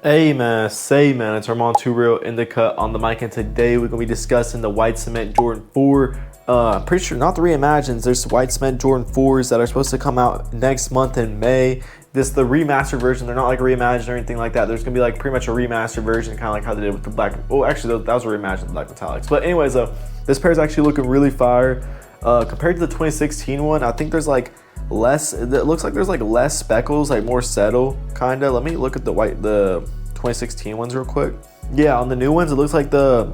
Hey man, it's Armand Too Real in the cut on the mic, and today we're gonna be discussing the white cement Jordan 4. I'm pretty sure not the reimagines. There's white cement Jordan 4s that are supposed to come out next month in May. This the remastered version. They're not like a reimagine or anything like that. There's gonna be like pretty much a remastered version, kind of like how they did with the black. Oh, actually, that was a reimagined black metallics. But anyways, this pair is actually looking really fire compared to the 2016 one. I think there's like less. It looks like there's like less speckles, like more settle kind of. Let me look at the 2016 ones real quick. Yeah, on the new ones it looks like the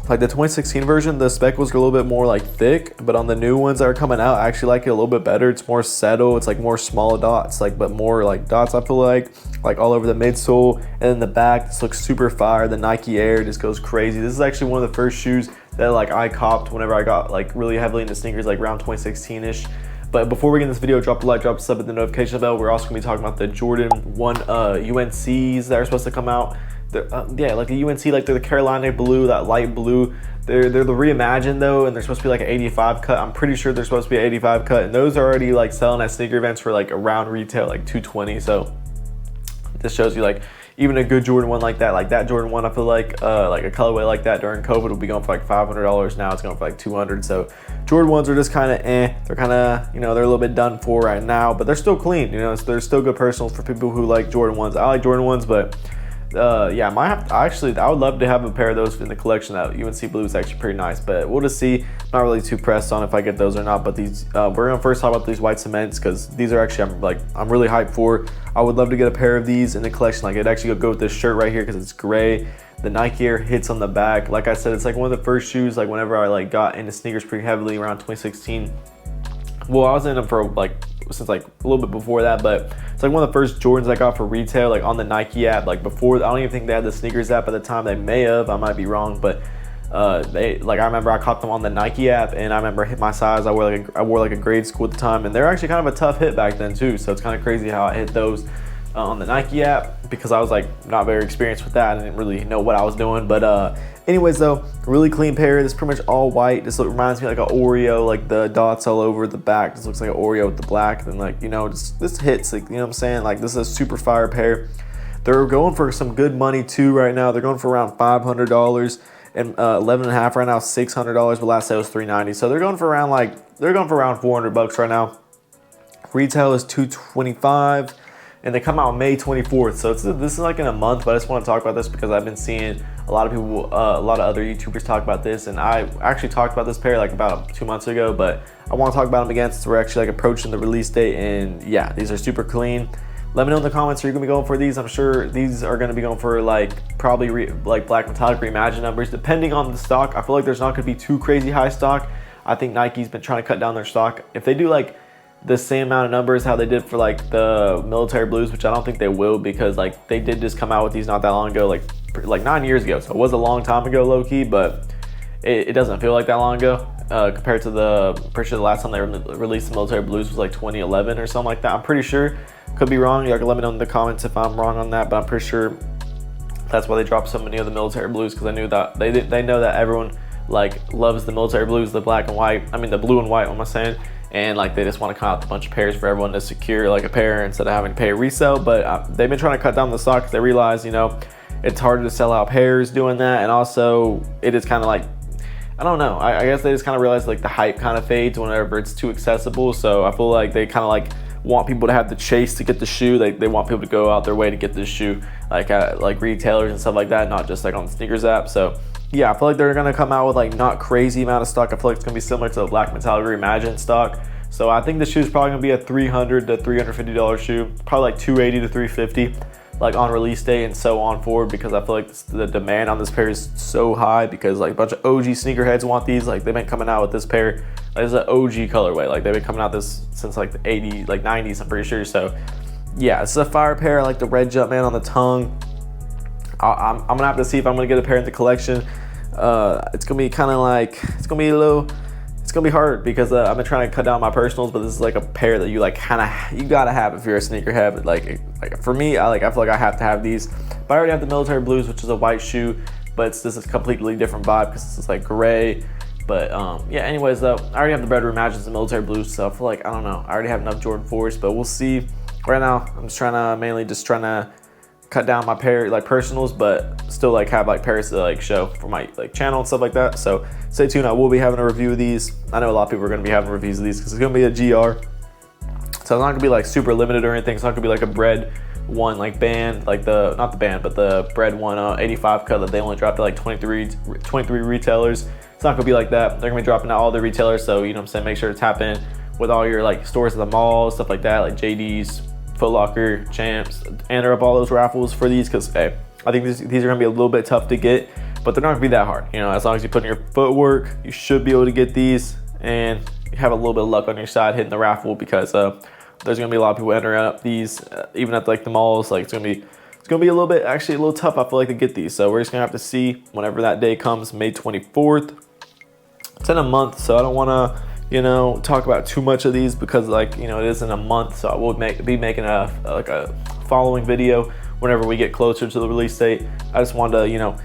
2016 version, the speckles are a little bit more like thick, but on the new ones that are coming out, I actually like it a little bit better. It's more settle. It's like more small dots, but more like dots. I feel like all over the midsole, and then the back. This looks super fire. The Nike Air just goes crazy. This is actually one of the first shoes that I copped whenever I got really heavily into sneakers, like around 2016ish. But before we get in this video, drop a like, drop a sub, and the notification bell. We're also gonna be talking about the Jordan 1 UNCs that are supposed to come out. Yeah, like the UNC, like they're the Carolina blue, that light blue. They're the reimagined though, and they're supposed to be like an 85 cut. I'm pretty sure they're supposed to be an 85 cut, and those are already like selling at sneaker events for like around retail, like $220. So this shows you like even a good Jordan 1 like that Jordan 1, I feel like a colorway like that during COVID would be going for like $500. Now it's going for like $200. So Jordan 1s are just kind of They're kind of, they're a little bit done for right now, but they're still clean. So they're still good personals for people who like Jordan 1s. I like Jordan 1s, but yeah, I would love to have a pair of those in the collection. That UNC blue is actually pretty nice, but we'll just see. Not really too pressed on if I get those or not, but these we're gonna first talk about these white cements, because these are actually I'm really hyped for. I would love to get a pair of these in the collection. Like it'd actually go with this shirt right here because it's gray. The Nike Air hits on the back. Like I said, it's like one of the first shoes whenever I got into sneakers pretty heavily around 2016. Well, I was in them for since a little bit before that, but it's one of the first Jordans I got for retail, on the Nike app. Before, I don't even think they had the sneakers app at the time. They may have, I might be wrong, but I remember I caught them on the Nike app, and I remember hit my size. I wore like a grade school at the time, and they're actually kind of a tough hit back then too. So it's kind of crazy how I hit those on the Nike app, because I was not very experienced with that. I didn't really know what I was doing, but anyways though, really clean pair. This is pretty much all white. This reminds me like an Oreo, the dots all over the back. This looks like an Oreo with the black, and this hits, you know what I'm saying? This is a super fire pair. They're going for some good money too right now. They're going for around $500, and 11.5 right now, $600, but last day was $390. So they're going for around $400 right now. Retail is $225. And they come out May 24th, so this is in a month. But I just want to talk about this because I've been seeing a lot of people, a lot of other YouTubers talk about this, and I actually talked about this pair about 2 months ago. But I want to talk about them again since we're actually approaching the release date. And yeah, these are super clean. Let me know in the comments, are you gonna be going for these? I'm sure these are gonna be going for probably black metallic reimagined numbers, depending on the stock. I feel like there's not gonna be too crazy high stock. I think Nike's been trying to cut down their stock. If they do the same amount of numbers how they did for the military blues, which I don't think they will, because they did just come out with these not that long ago, like 9 years ago. So it was a long time ago, low-key, but it doesn't feel like that long ago compared to pretty sure the last time they released the military blues was 2011 or something like that. I'm pretty sure, could be wrong. Y'all can let me know in the comments if I'm wrong on that, but I'm pretty sure that's why they dropped so many of the military blues, because I knew that they know that everyone loves the military blues, the black and white, the blue and white, what am I saying? And they just want to come out with a bunch of pairs for everyone to secure a pair instead of having to pay a resale. But they've been trying to cut down the stock because they realize it's harder to sell out pairs doing that, and also it is kind of I don't know, I guess they just kind of realize the hype kind of fades whenever it's too accessible. So I feel like they kind of want people to have the chase to get the shoe. They want people to go out their way to get this shoe at retailers and stuff like that, not just on the sneakers app. So yeah, I feel like they're gonna come out with not crazy amount of stock. I feel like it's gonna be similar to the black metallic reimagined stock. So I think this shoe is probably gonna be a $300 to $350 shoe, probably $280 to $350 on release day and so on forward, because I feel like the demand on this pair is so high, because a bunch of OG sneakerheads want these. They've been coming out with this pair. This is an OG colorway. They've been coming out this since the 80s, 90s, I'm pretty sure. So yeah, it's a fire pair. I like the red Jumpman on the tongue. I'm gonna have to see if I'm gonna get a pair in the collection. It's gonna be kind of it's gonna be hard, because I've been trying to cut down my personals, but this is a pair that you you gotta have if you're a sneakerhead. But for me, I feel like I have to have these. But I already have the military blues, which is a white shoe, but this is a completely different vibe because this is gray. But yeah, anyways though, I already have the red reimagines and military blues, so I feel I don't know, I already have enough Jordan 4s, but we'll see. Right now, I'm just mainly trying to cut down my pair like personals, but still like have like pairs to like show for my like channel and stuff like that. So stay tuned. I will be having a review of these. I know a lot of people are going to be having reviews of these because it's going to be a GR, so it's not going to be like super limited or anything. It's not going to be like a bread one like band, like the not the band but the bread one 85 cut that they only dropped at like 23 retailers. It's not gonna be like that. They're gonna be dropping out all the retailers, so you know what I'm saying, make sure to tap in with all your like stores at the mall, stuff like that, like JD's, Foot Locker, Champs, enter up all those raffles for these, because hey, I think these are gonna be a little bit tough to get, but they're not gonna be that hard. You know, as long as you put in your footwork, you should be able to get these and have a little bit of luck on your side hitting the raffle, because there's gonna be a lot of people entering up these, even at like the malls. Like it's gonna be a little bit, actually a little tough, I feel like, to get these. So we're just gonna have to see whenever that day comes, May 24th. It's in a month, so I don't wanna, you know, talk about too much of these, because like, you know, it is in a month. So I will be making a following video whenever we get closer to the release date. I just wanted to,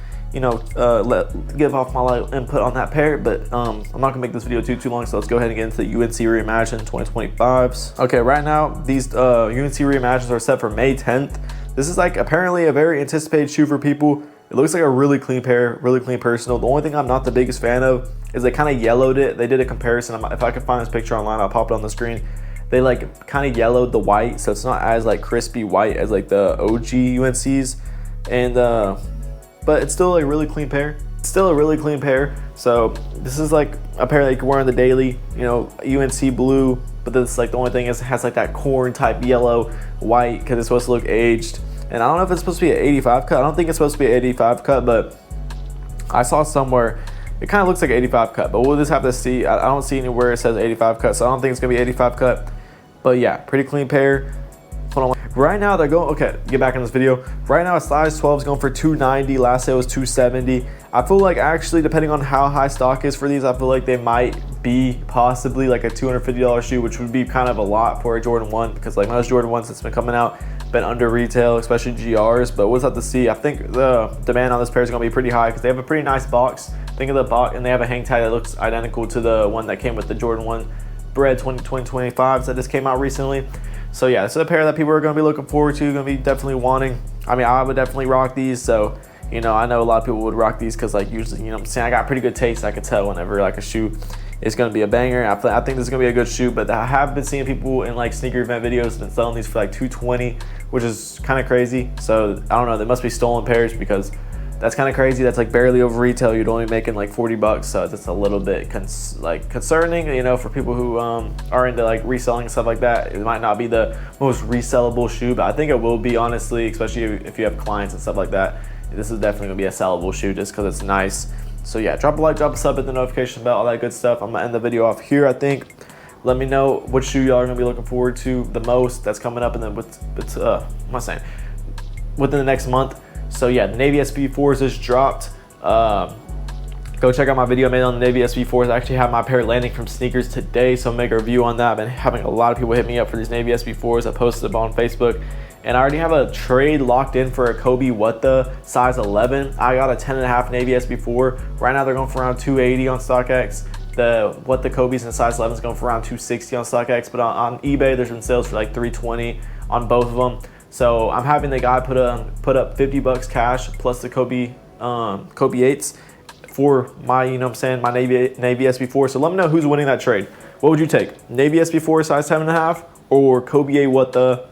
give off my little input on that pair, but I'm not gonna make this video too long, so let's go ahead and get into the UNC Reimagine 2025s. Okay, right now these UNC Reimagines are set for May 10th. This is like apparently a very anticipated shoe for people. It looks like a really clean pair, really clean personal. The only thing I'm not the biggest fan of is they kind of yellowed it. They did a comparison. If I could find this picture online, I'll pop it on the screen. They like kind of yellowed the white, so it's not as like crispy white as like the OG UNCs, and but it's still a really clean pair. It's still a really clean pair. So this is like a pair that you can wear on the daily, you know, UNC blue, but this like the only thing is it has like that corn type yellow white, because it's supposed to look aged. And I don't know if it's supposed to be an 85 cut. I don't think it's supposed to be an 85 cut, but I saw somewhere it kind of looks like an 85 cut, but we'll just have to see. I don't see anywhere it says 85 cut, so I don't think it's gonna be 85 cut. But yeah, pretty clean pair. Hold on. Right now they're going, okay, get back in this video. Right now a size 12 is going for $290. Last sale was $270. I feel like actually, depending on how high stock is for these, I feel like they might be possibly like a $250 shoe, which would be kind of a lot for a Jordan 1, because like most Jordan 1s that's been coming out been under retail, especially GRs. But we'll have to see. I think the demand on this pair is going to be pretty high, because they have a pretty nice box. Think of the box, and they have a hang tag that looks identical to the one that came with the Jordan 1 Bread 2025s that just came out recently. So yeah, this is a pair that people are going to be looking forward to, going to be definitely wanting. I mean, I would definitely rock these. So, you know, I know a lot of people would rock these, because like usually, you know what I'm saying, I got pretty good taste. I can tell whenever like a shoe is going to be a banger. I think this is going to be a good shoe, but I have been seeing people in like sneaker event videos been selling these for like $220, which is kind of crazy. So I don't know, they must be stolen pairs, because that's kind of crazy. That's like barely over retail. You'd only making like 40 bucks. So it's a little bit concerning, you know, for people who are into like reselling and stuff like that. It might not be the most resellable shoe, but I think it will be, honestly, especially if you have clients and stuff like that. This is definitely gonna be a sellable shoe just because it's nice. So yeah, drop a like, drop a sub, hit the notification bell, all that good stuff. I'm gonna end the video off here, I think. Let me know what shoe y'all are gonna be looking forward to the most that's coming up, and then what am I saying, within the next month. So yeah, the Navy SB4s just dropped. Go check out my video I made on the Navy SB4s. I actually have my pair landing from sneakers today, so I'll make a review on that. I've been having a lot of people hit me up for these Navy SB4s. I posted them on Facebook, and I already have a trade locked in for a Kobe What The size 11. I got a 10.5 Navy SB4. Right now they're going for around 280 on StockX. The What The Kobe's in size 11 is going for around 260 on StockX, but on eBay there's been sales for like 320 on both of them. So I'm having the guy put up 50 bucks cash plus the Kobe 8s for my, you know what I'm saying, my Navy SB4. So let me know who's winning that trade. What would you take? Navy SB4 size 10.5 or Kobe 8 What The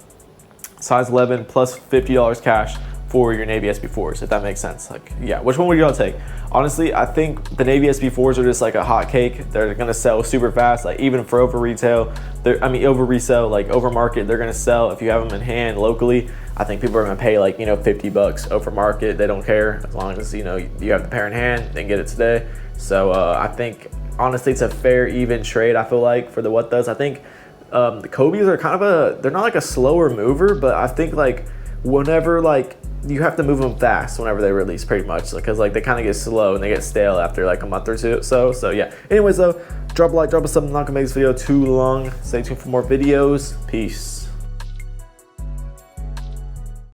size 11 plus $50 cash for your Navy SB4s, if that makes sense. Like, yeah, which one would y'all take? Honestly, I think the Navy SB4s are just like a hot cake. They're gonna sell super fast, like even for over retail. Over resale, like over market, they're gonna sell. If you have them in hand locally, I think people are gonna pay like, you know, 50 bucks over market. They don't care, as long as, you know, you have the pair in hand, they can get it today. So I think honestly it's a fair, even trade, I feel like, for the What Does. I think the Kobe's are kind of they're not like a slower mover, but I think like whenever like you have to move them fast whenever they release, pretty much, because like they kind of get slow and they get stale after like a month or two. So yeah, anyways though, drop a like, drop a sub. I'm not gonna make this video too long. Stay tuned for more videos. Peace.